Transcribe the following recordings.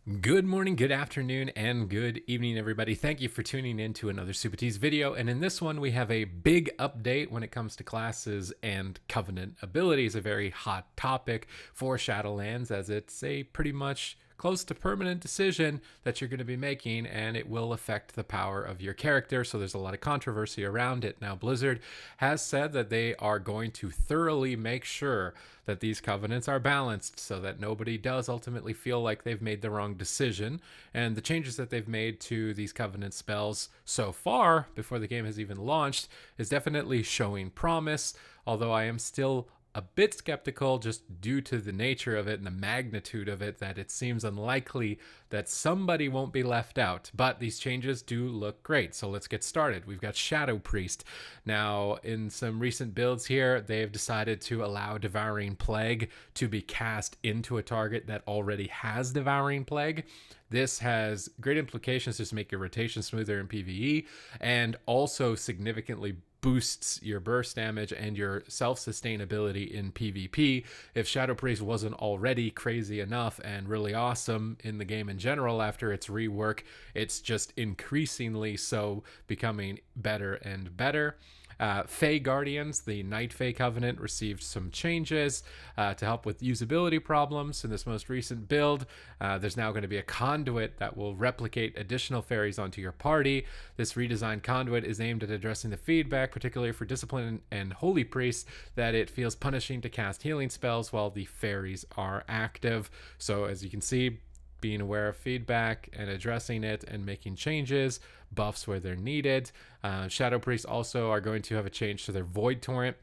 Good morning, good afternoon, and good evening, everybody. Thank you for tuning in to another Supatease video. And in this one, we have a big update when it comes to classes and Covenant abilities, a very hot topic for Shadowlands, as it's a pretty much close to permanent decision that you're going to be making, and it will affect the power of your character. So there's a lot of controversy around it. Now, Blizzard has said that they are going to thoroughly make sure that these covenants are balanced so that nobody does ultimately feel like they've made the wrong decision. And the changes that they've made to these covenant spells so far, before the game has even launched, is definitely showing promise, although I am still a bit skeptical just due to the nature of it and the magnitude of it, that it seems unlikely that somebody won't be left out. But these changes do look great, so let's get started. We've got Shadow Priest. Now, in some recent builds here, they have decided to allow Devouring Plague to be cast into a target that already has Devouring Plague. This has great implications to make your rotation smoother in PvE, and also significantly boosts your burst damage and your self-sustainability in PvP. If Shadow Priest wasn't already crazy enough and really awesome in the game in general after its rework, it's just increasingly so, becoming better and better. Fey Guardians, the Night Fey Covenant, received some changes to help with usability problems in this most recent build. There's now going to be a conduit that will replicate additional fairies onto your party. This redesigned conduit is aimed at addressing the feedback, particularly for Discipline and Holy Priests, that it feels punishing to cast healing spells while the fairies are active. So as you can see, being aware of feedback and addressing it and making changes, buffs where they're needed. Shadow Priests also are going to have a change to their Void Torrent,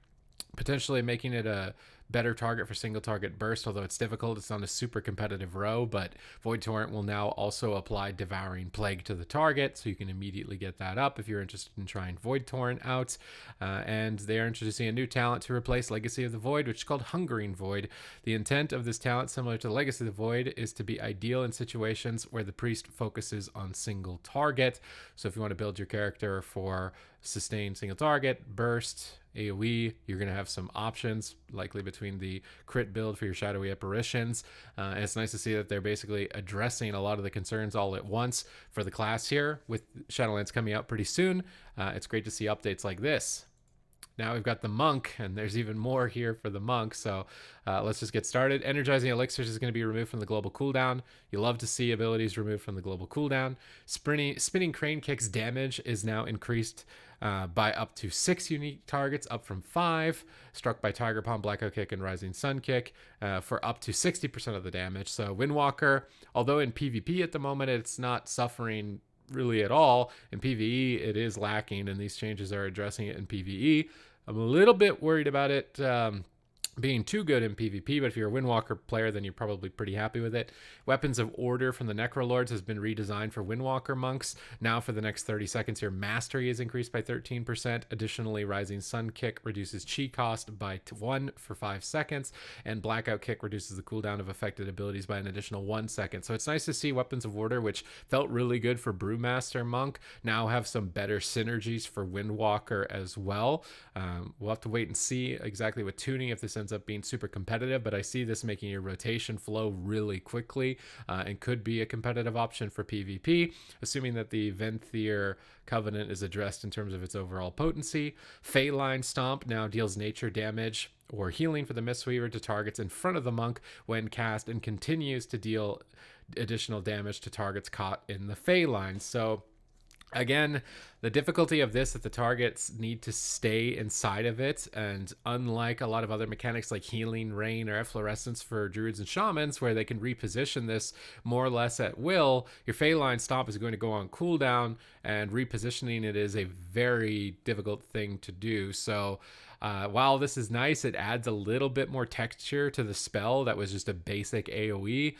potentially making it a better target for single target burst, although it's difficult. It's on a super competitive row, but Void Torrent will now also apply Devouring Plague to the target, so you can immediately get that up if you're interested in trying Void Torrent out. And they are introducing a new talent to replace Legacy of the Void, which is called Hungering Void. The intent of this talent, similar to Legacy of the Void, is to be ideal in situations where the priest focuses on single target. So if you want to build your character for sustained single target, burst, AoE, you're going to have some options, likely between the crit build for your shadowy apparitions. And it's nice to see that they're basically addressing a lot of the concerns all at once for the class here. With Shadowlands coming out pretty soon, it's great to see updates like this. Now we've got the monk, and there's even more here for the monk. So let's just get started. Energizing elixirs is going to be removed from the global cooldown. You love to see abilities removed from the global cooldown. Spinning crane kicks damage is now increased by up to 6 unique targets, up from 5. Struck by Tiger Palm, Blackout Kick, and Rising Sun Kick for up to 60% of the damage. So Windwalker, although in PvP at the moment it's not suffering really at all, in PvE it is lacking, and these changes are addressing it in PvE. I'm a little bit worried about it being too good in PvP, but if you're a Windwalker player, then you're probably pretty happy with it. Weapons of Order from the Necrolords has been redesigned for Windwalker monks. Now for the next 30 seconds, your mastery is increased by 13%. Additionally, Rising Sun Kick reduces chi cost by 1 for 5 seconds, and Blackout Kick reduces the cooldown of affected abilities by an additional 1 second. So it's nice to see Weapons of Order, which felt really good for Brewmaster monk, now have some better synergies for Windwalker as well. We'll have to wait and see exactly with tuning if this ends up being super competitive, but I see this making your rotation flow really quickly and could be a competitive option for PvP, assuming that the Venthyr Covenant is addressed in terms of its overall potency. Phaline Stomp now deals nature damage or healing for the Mistweaver to targets in front of the monk when cast, and continues to deal additional damage to targets caught in the Phaline. So again, the difficulty of this, that the targets need to stay inside of it, and unlike a lot of other mechanics like Healing Rain or Efflorescence for Druids and Shamans, where they can reposition this more or less at will, your Phaline Stomp is going to go on cooldown, and repositioning it is a very difficult thing to do. So while this is nice, it adds a little bit more texture to the spell that was just a basic AoE.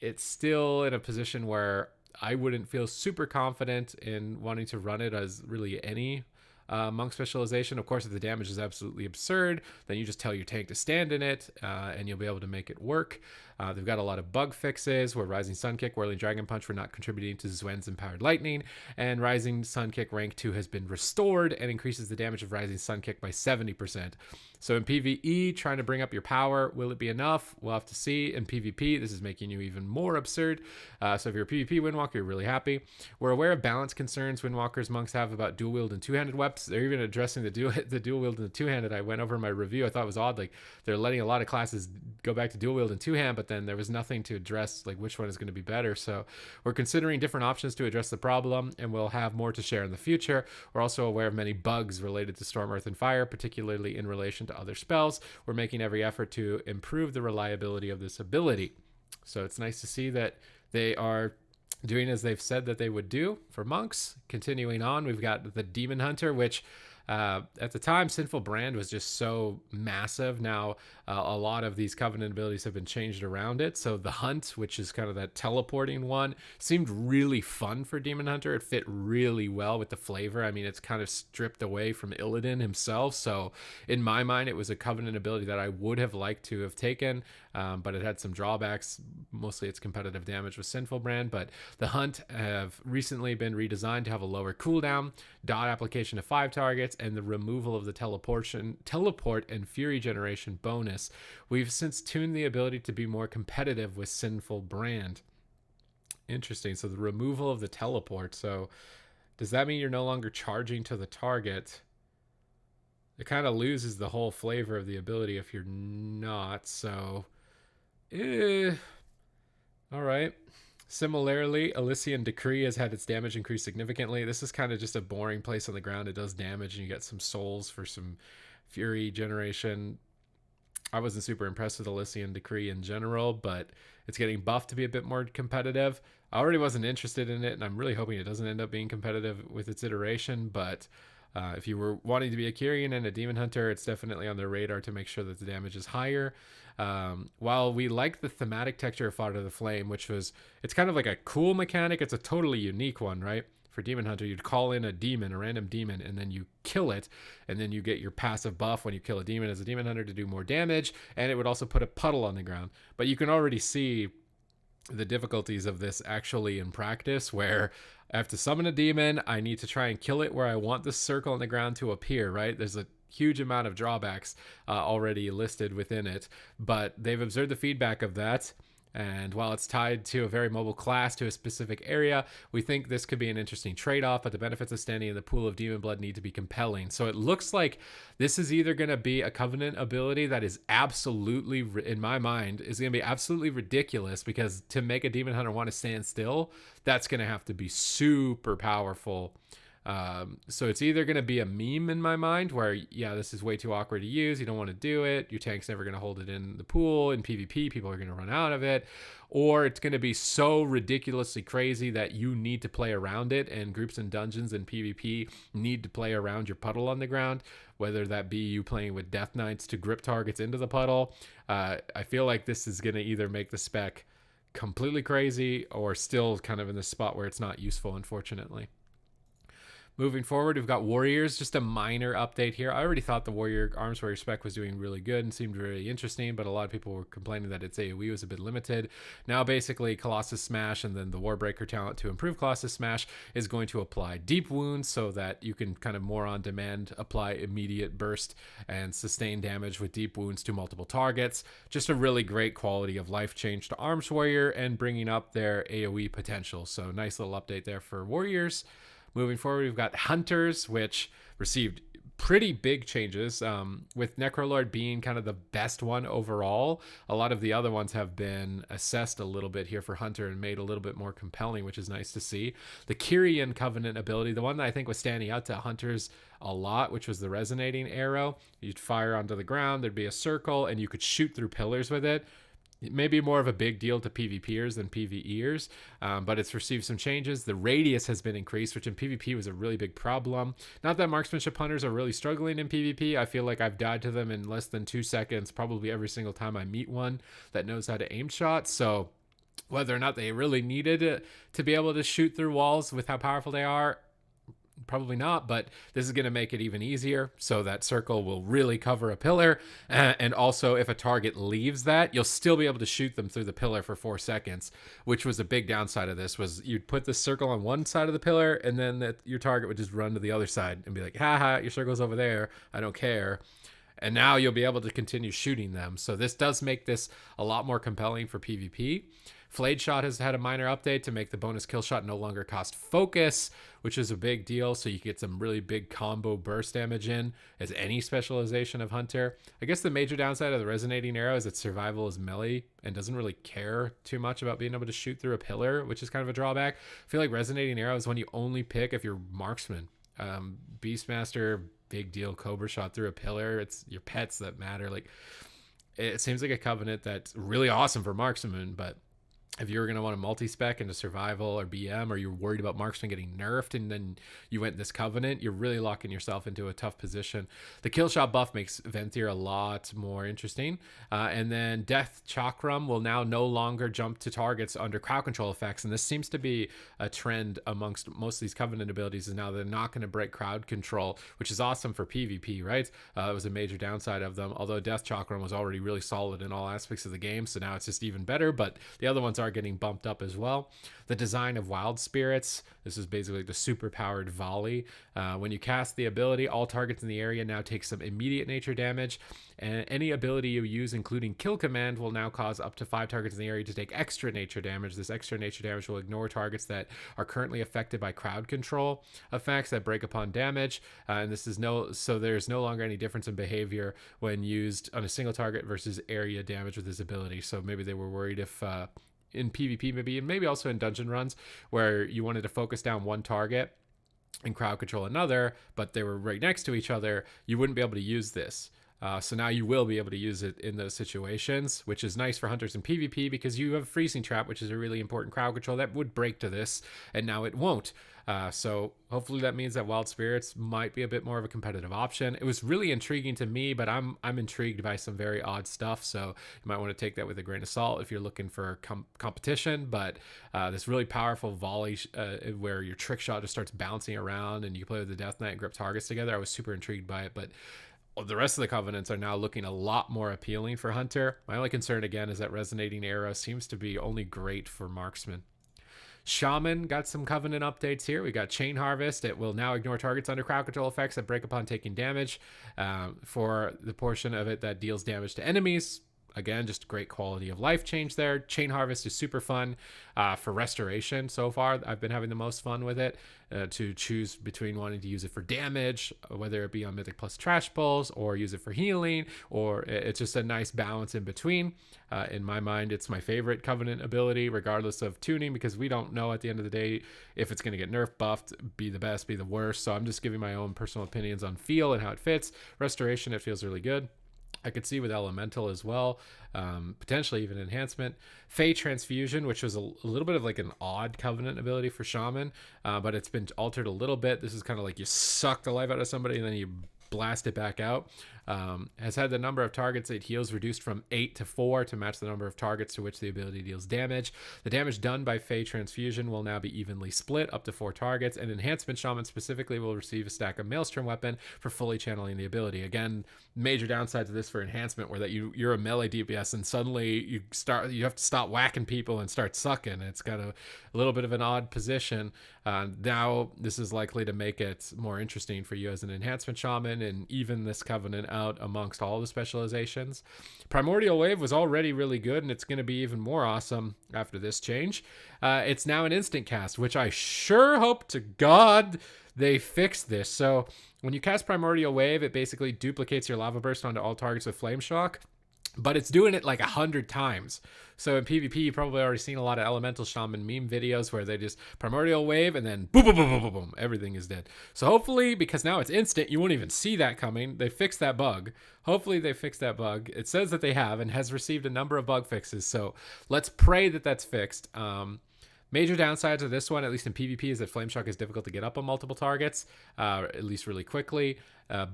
It's still in a position where I wouldn't feel super confident in wanting to run it as really any monk specialization. Of course, if the damage is absolutely absurd, then you just tell your tank to stand in it and you'll be able to make it work. They've got a lot of bug fixes where Rising Sun Kick, Whirling Dragon Punch were not contributing to Zwen's Empowered Lightning, and Rising Sun Kick rank 2 has been restored and increases the damage of Rising Sun Kick by 70%. So in PvE, trying to bring up your power, will it be enough? We'll have to see. In PvP, this is making you even more absurd. So if you're a PvP Windwalker, you're really happy. We're aware of balance concerns Windwalkers monks have about dual wield and two-handed weapons. They're even addressing the dual wield and the two-handed. I went over in my review. I thought it was odd. Like, they're letting a lot of classes go back to dual wield and two-hand, but then there was nothing to address like which one is going to be better. So we're considering different options to address the problem, and we'll have more to share in the future. We're also aware of many bugs related to Storm, Earth, and Fire, particularly in relation to other spells. We're making every effort to improve the reliability of this ability. So it's nice to see that they are doing as they've said that they would do for monks. Continuing on, we've got the Demon Hunter, which at the time, Sinful Brand was just so massive. Now, a lot of these Covenant abilities have been changed around it. So the Hunt, which is kind of that teleporting one, seemed really fun for Demon Hunter. It fit really well with the flavor. I mean, it's kind of stripped away from Illidan himself. So in my mind, it was a Covenant ability that I would have liked to have taken, but it had some drawbacks. Mostly its competitive damage with Sinful Brand. But the Hunt have recently been redesigned to have a lower cooldown, dot application to 5 targets, and the removal of the teleport and fury generation bonus. We've since tuned the ability to be more competitive with Sinful Brand. Interesting. So the removal of the teleport. So does that mean you're no longer charging to the target? It kind of loses the whole flavor of the ability if you're not. So, all right. Similarly, Elysian Decree has had its damage increase significantly. This is kind of just a boring place on the ground. It does damage and you get some souls for some fury generation. I wasn't super impressed with Elysian Decree in general, but it's getting buffed to be a bit more competitive. I already wasn't interested in it, and I'm really hoping it doesn't end up being competitive with its iteration, but if you were wanting to be a Kyrian and a Demon Hunter, it's definitely on their radar to make sure that the damage is higher. While we like the thematic texture of Fodder the Flame, it's kind of like a cool mechanic, it's a totally unique one, right? For Demon Hunter, you'd call in a random demon, and then you kill it, and then you get your passive buff when you kill a demon as a Demon Hunter to do more damage, and it would also put a puddle on the ground. But you can already see the difficulties of this actually in practice, where I have to summon a demon, I need to try and kill it where I want the circle on the ground to appear, right? There's a huge amount of drawbacks already listed within it, but they've observed the feedback of that. And while it's tied to a very mobile class to a specific area, we think this could be an interesting trade-off, but the benefits of standing in the pool of demon blood need to be compelling. So it looks like this is either going to be a Covenant ability that is absolutely, in my mind, is going to be absolutely ridiculous, because to make a Demon Hunter want to stand still, that's going to have to be super powerful. So it's either going to be a meme in my mind where, yeah, this is way too awkward to use, you don't want to do it, your tank's never going to hold it in the pool, in PvP people are going to run out of it, or it's going to be so ridiculously crazy that you need to play around it, and groups and dungeons and PvP need to play around your puddle on the ground, whether that be you playing with Death Knights to grip targets into the puddle. I feel like this is going to either make the spec completely crazy or still kind of in the spot where it's not useful, unfortunately. Moving forward, we've got Warriors, just a minor update here. I already thought the Arms Warrior spec was doing really good and seemed really interesting, but a lot of people were complaining that its AoE was a bit limited. Now, basically, Colossus Smash and then the Warbreaker talent to improve Colossus Smash is going to apply deep wounds so that you can kind of more on demand apply immediate burst and sustain damage with deep wounds to multiple targets. Just a really great quality of life change to Arms Warrior and bringing up their AoE potential. So nice little update there for Warriors. Moving forward, we've got Hunters, which received pretty big changes, with Necrolord being kind of the best one overall. A lot of the other ones have been assessed a little bit here for Hunter and made a little bit more compelling, which is nice to see. The Kyrian Covenant ability, the one that I think was standing out to Hunters a lot, which was the Resonating Arrow. You'd fire onto the ground, there'd be a circle, and you could shoot through pillars with it. Maybe more of a big deal to PvPers than PvEers, but it's received some changes. The radius has been increased, which in PvP was a really big problem. Not that marksmanship hunters are really struggling in PvP. I feel like I've died to them in less than 2 seconds, probably every single time I meet one that knows how to aim shots. So whether or not they really needed it to be able to shoot through walls with how powerful they are, Probably not, but this is going to make it even easier. So that circle will really cover a pillar. And also, if a target leaves that, you'll still be able to shoot them through the pillar for 4 seconds, which was a big downside of this. Was you'd put the circle on one side of the pillar, and then your target would just run to the other side and be like, haha, your circle's over there, I don't care. And now you'll be able to continue shooting them. So this does make this a lot more compelling for PvP. Flayed Shot has had a minor update to make the bonus kill shot no longer cost focus, which is a big deal. So you get some really big combo burst damage in as any specialization of Hunter. I guess the major downside of the Resonating Arrow is that survival is melee and doesn't really care too much about being able to shoot through a pillar, which is kind of a drawback. I feel like Resonating Arrow is one you only pick if you're marksman. Beastmaster, big deal. Cobra Shot through a pillar. It's your pets that matter. Like, it seems like a covenant that's really awesome for marksman, but if you were going to want to multi-spec into survival or BM, or you're worried about marksman getting nerfed and then you went this covenant, you're really locking yourself into a tough position. The kill shot buff makes Venthyr a lot more interesting. And then Death Chakram will now no longer jump to targets under crowd control effects. And this seems to be a trend amongst most of these covenant abilities, is now they're not going to break crowd control, which is awesome for PvP, right? It was a major downside of them, although Death Chakram was already really solid in all aspects of the game. So now it's just even better, but the other ones are getting bumped up as well. The design of Wild Spirits, this is basically the super powered volley. When you cast the ability, all targets in the area now take some immediate nature damage, and any ability you use, including Kill Command, will now cause up to 5 targets in the area to take extra nature damage. This extra nature damage will ignore targets that are currently affected by crowd control effects that break upon damage, and this is so there's no longer any difference in behavior when used on a single target versus area damage with this ability. So maybe they were worried if in PvP, maybe also in dungeon runs, where you wanted to focus down one target and crowd control another, but they were right next to each other, you wouldn't be able to use this. So now you will be able to use it in those situations, which is nice for hunters in PvP because you have Freezing Trap, which is a really important crowd control that would break to this, and now it won't. So hopefully that means that Wild Spirits might be a bit more of a competitive option. It was really intriguing to me, but I'm intrigued by some very odd stuff, so you might want to take that with a grain of salt if you're looking for competition. But this really powerful volley where your trick shot just starts bouncing around and you play with the Death Knight and grip targets together, I was super intrigued by it. But the rest of the covenants are now looking a lot more appealing for Hunter. My only concern again is that Resonating Arrow seems to be only great for marksman. Shaman got some covenant updates here. We got Chain Harvest. It will now ignore targets under crowd control effects that break upon taking damage for the portion of it that deals damage to enemies. Again, just great quality of life change there. Chain Harvest is super fun for restoration so far. I've been having the most fun with it to choose between wanting to use it for damage, whether it be on Mythic Plus Trash Pulls, or use it for healing, or it's just a nice balance in between. In my mind, it's my favorite Covenant ability, regardless of tuning, because we don't know at the end of the day if it's going to get nerfed, buffed, be the best, be the worst. So I'm just giving my own personal opinions on feel and how it fits. Restoration, it feels really good. I could see with Elemental as well, potentially even Enhancement. Fey Transfusion, which was a little bit of like an odd Covenant ability for Shaman, but it's been altered a little bit. This is kind of like you suck the life out of somebody and then you blast it back out. Has had the number of targets it heals reduced from 8 to 4 to match the number of targets to which the ability deals damage. The damage done by Fey Transfusion will now be evenly split up to 4 targets, and Enhancement Shaman specifically will receive a stack of Maelstrom Weapon for fully channeling the ability. Again, major downside to this for Enhancement where that you're a melee DPS and suddenly you have to stop whacking people and start sucking. It's got a little bit of an odd position. Now this is likely to make it more interesting for you as an Enhancement Shaman and even this Covenant out amongst all the specializations. Primordial Wave was already really good, and it's going to be even more awesome after this change. It's now an instant cast, which I sure hope to God they fix this. So when you cast Primordial Wave, it basically duplicates your Lava Burst onto all targets with Flame Shock, but it's doing it like 100 times. So in PvP, you've probably already seen a lot of Elemental Shaman meme videos where they just Primordial Wave and then boom, boom, boom, boom, boom, boom, everything is dead. So hopefully, because now it's instant, you won't even see that coming. They fixed that bug. Hopefully they fixed that bug. It says that they have and has received a number of bug fixes. So let's pray that that's fixed. Major downsides of this one, at least in PvP, is that Flame Shock is difficult to get up on multiple targets, at least really quickly.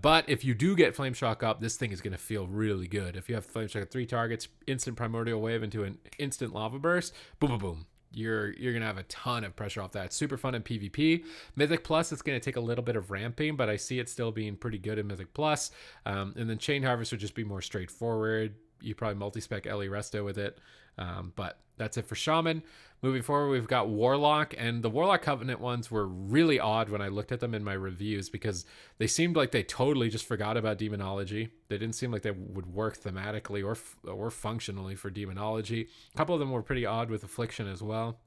But if you do get Flame Shock up, this thing is going to feel really good. If you have Flame Shock at 3 targets, instant Primordial Wave into an instant Lava Burst, boom, boom, boom. you're gonna have a ton of pressure off that. It's super fun in PvP. Mythic Plus, it's gonna take a little bit of ramping, but I see it still being pretty good in Mythic Plus. And then Chain Harvest would just be more straightforward. You probably multi-spec Ellie Resto with it. But that's it for Shaman. Moving forward, we've got Warlock, and the Warlock Covenant ones were really odd when I looked at them in my reviews because they seemed like they totally just forgot about demonology. They didn't seem like they would work thematically or functionally for demonology. A couple of them were pretty odd with Affliction as well.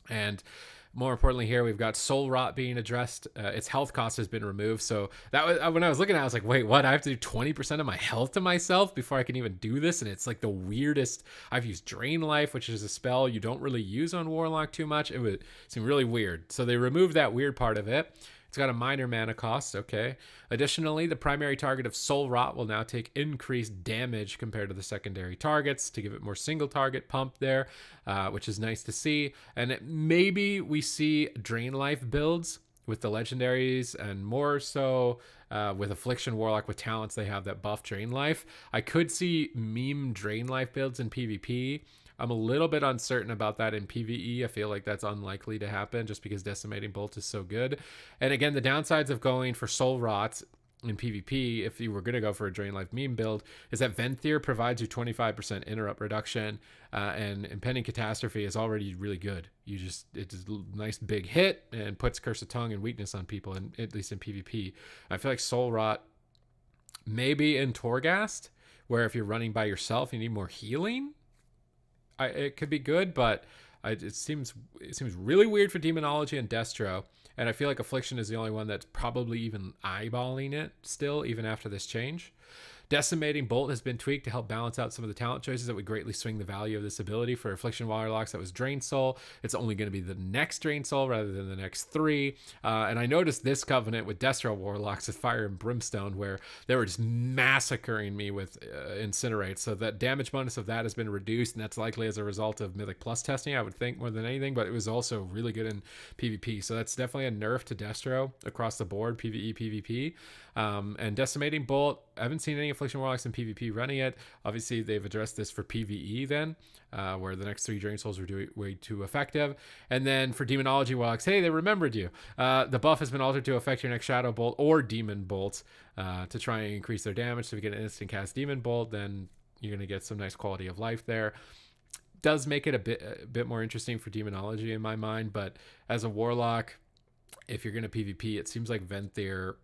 And more importantly here, we've got Soul Rot being addressed. Its health cost has been removed. So that was, when I was looking at it, I was like, wait, what? I have to do 20% of my health to myself before I can even do this? And it's like the weirdest. I've used Drain Life, which is a spell you don't really use on Warlock too much. It would seem really weird. So they removed that weird part of it. It's got a minor mana cost, okay. Additionally, the primary target of Soul Rot will now take increased damage compared to the secondary targets to give it more single target pump there, which is nice to see. And maybe we see Drain Life builds with the legendaries and more so with Affliction Warlock with talents they have that buff Drain Life. I could see meme Drain Life builds in PvP. I'm a little bit uncertain about that in PvE. I feel like that's unlikely to happen just because Decimating Bolt is so good. And again, the downsides of going for Soul Rot in PvP, if you were going to go for a Drain Life meme build, is that Venthyr provides you 25% interrupt reduction, and Impending Catastrophe is already really good. It's a nice big hit and puts Curse of Tongue and weakness on people, and at least in PvP. I feel like Soul Rot, maybe in Torghast, where if you're running by yourself, you need more healing. It could be good, but it seems really weird for Demonology and Destro, and I feel like Affliction is the only one that's probably even eyeballing it still, even after this change. Decimating Bolt has been tweaked to help balance out some of the talent choices that would greatly swing the value of this ability. For Affliction Warlocks, that was Drain Soul. It's only going to be the next Drain Soul rather than the next 3. And I noticed this Covenant with Destro Warlocks with Fire and Brimstone, where they were just massacring me with Incinerate. So that damage bonus of that has been reduced, and that's likely as a result of Mythic Plus testing, I would think, more than anything. But it was also really good in PvP. So that's definitely a nerf to Destro across the board, PvE, PvP. And Decimating Bolt, I haven't seen any Affliction Warlocks in PvP running it. Obviously, they've addressed this for PvE then, where the next 3 Drain Souls were way too effective. And then for Demonology Warlocks, hey, they remembered you. The buff has been altered to affect your next Shadow Bolt or Demon Bolt to try and increase their damage. So if you get an instant cast Demon Bolt, then you're going to get some nice quality of life there. Does make it a bit more interesting for Demonology in my mind, but as a Warlock, if you're going to PvP, it seems like Venthyr,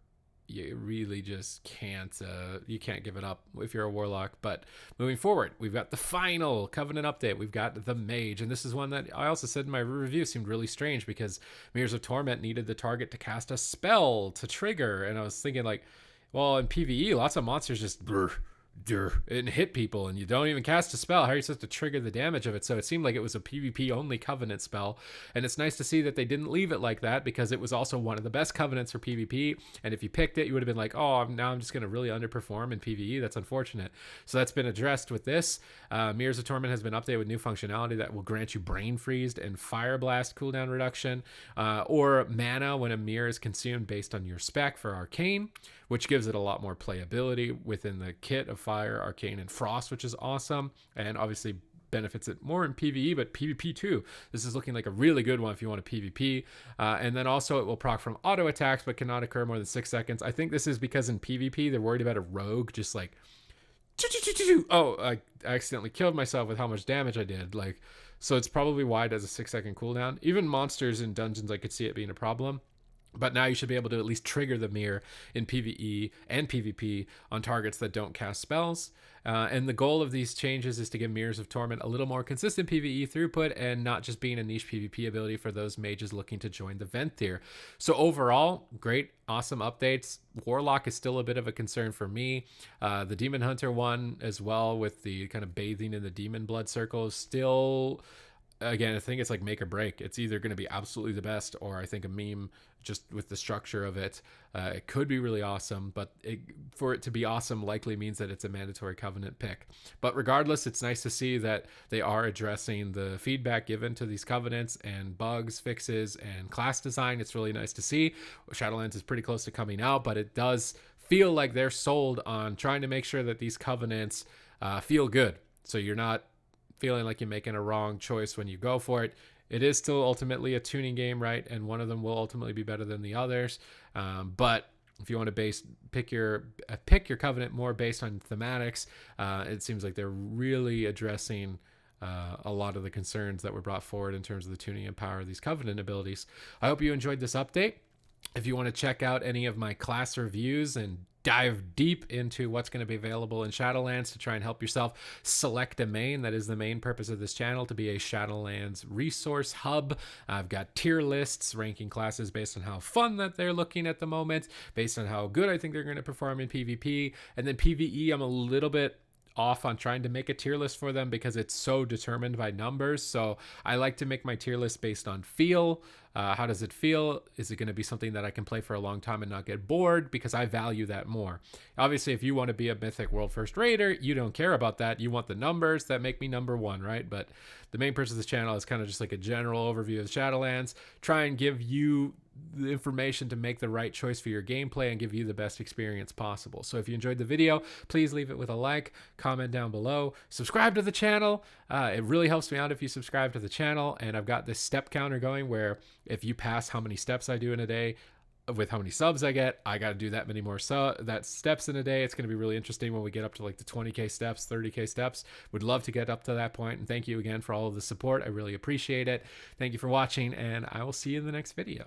you really just can't you can't give it up if you're a Warlock. But moving forward, we've got the final Covenant update. We've got the Mage, and this is one that I also said in my review seemed really strange because Mirrors of Torment needed the target to cast a spell to trigger, and I was thinking like, well, in PvE lots of monsters just and hit people, and you don't even cast a spell. How are you supposed to trigger the damage of it? So it seemed like it was a PvP only Covenant spell, and it's nice to see that they didn't leave it like that, because it was also one of the best Covenants for PvP, and if you picked it, you would have been like, oh, now I'm just going to really underperform in PvE. That's unfortunate. So that's been addressed with this. Mirrors of Torment has been updated with new functionality that will grant you Brain Freeze and Fire Blast cooldown reduction, or mana when a mirror is consumed based on your spec for Arcane, which gives it a lot more playability within the kit of Fire, Arcane, and Frost, which is awesome, and obviously benefits it more in PvE, but PvP too. This is looking like a really good one if you want to PvP. And then also it will proc from auto attacks, but cannot occur more than 6 seconds. I think this is because in PvP, they're worried about a rogue just like, oh, I accidentally killed myself with how much damage I did. Like, so it's probably why it has a 6-second cooldown. Even monsters in dungeons, I could see it being a problem. But now you should be able to at least trigger the mirror in PvE and PvP on targets that don't cast spells. And the goal of these changes is to give Mirrors of Torment a little more consistent PvE throughput and not just being a niche PvP ability for those mages looking to join the Venthyr. So overall, great, awesome updates. Warlock is still a bit of a concern for me. The Demon Hunter one as well, with the kind of bathing in the demon blood circle, is still... Again, I think it's like make or break. It's either going to be absolutely the best, or I think a meme just with the structure of it. It could be really awesome, but for it to be awesome likely means that it's a mandatory Covenant pick. But regardless, it's nice to see that they are addressing the feedback given to these Covenants and bugs, fixes, and class design. It's really nice to see. Shadowlands is pretty close to coming out, but it does feel like they're sold on trying to make sure that these Covenants feel good. So you're not feeling like you're making a wrong choice when you go for it. It is still ultimately a tuning game, right? And one of them will ultimately be better than the others. But if you want to pick your covenant more based on thematics, it seems like they're really addressing a lot of the concerns that were brought forward in terms of the tuning and power of these covenant abilities. I hope you enjoyed this update. If you want to check out any of my class reviews and dive deep into what's going to be available in Shadowlands to try and help yourself select a main, that is the main purpose of this channel, to be a Shadowlands resource hub. I've got tier lists ranking classes based on how fun that they're looking at the moment, based on how good I think they're going to perform in PvP, and then PvE I'm a little bit off on trying to make a tier list for them because it's so determined by numbers. So I like to make my tier list based on feel. How does it feel? Is it going to be something that I can play for a long time and not get bored? Because I value that more. Obviously, if you want to be a Mythic World First Raider, you don't care about that. You want the numbers that make me number one, right? But the main purpose of this channel is kind of just like a general overview of Shadowlands. Try and give you the information to make the right choice for your gameplay and give you the best experience possible. So if you enjoyed the video, please leave it with a like, comment down below, subscribe to the channel. It really helps me out if you subscribe to the channel. And I've got this step counter going where if you pass how many steps I do in a day with how many subs I get, I got to do that many more steps in a day. It's going to be really interesting when we get up to like the 20k steps, 30k steps. Would love to get up to that point. And thank you again for all of the support. I really appreciate it. Thank you for watching, and I will see you in the next video.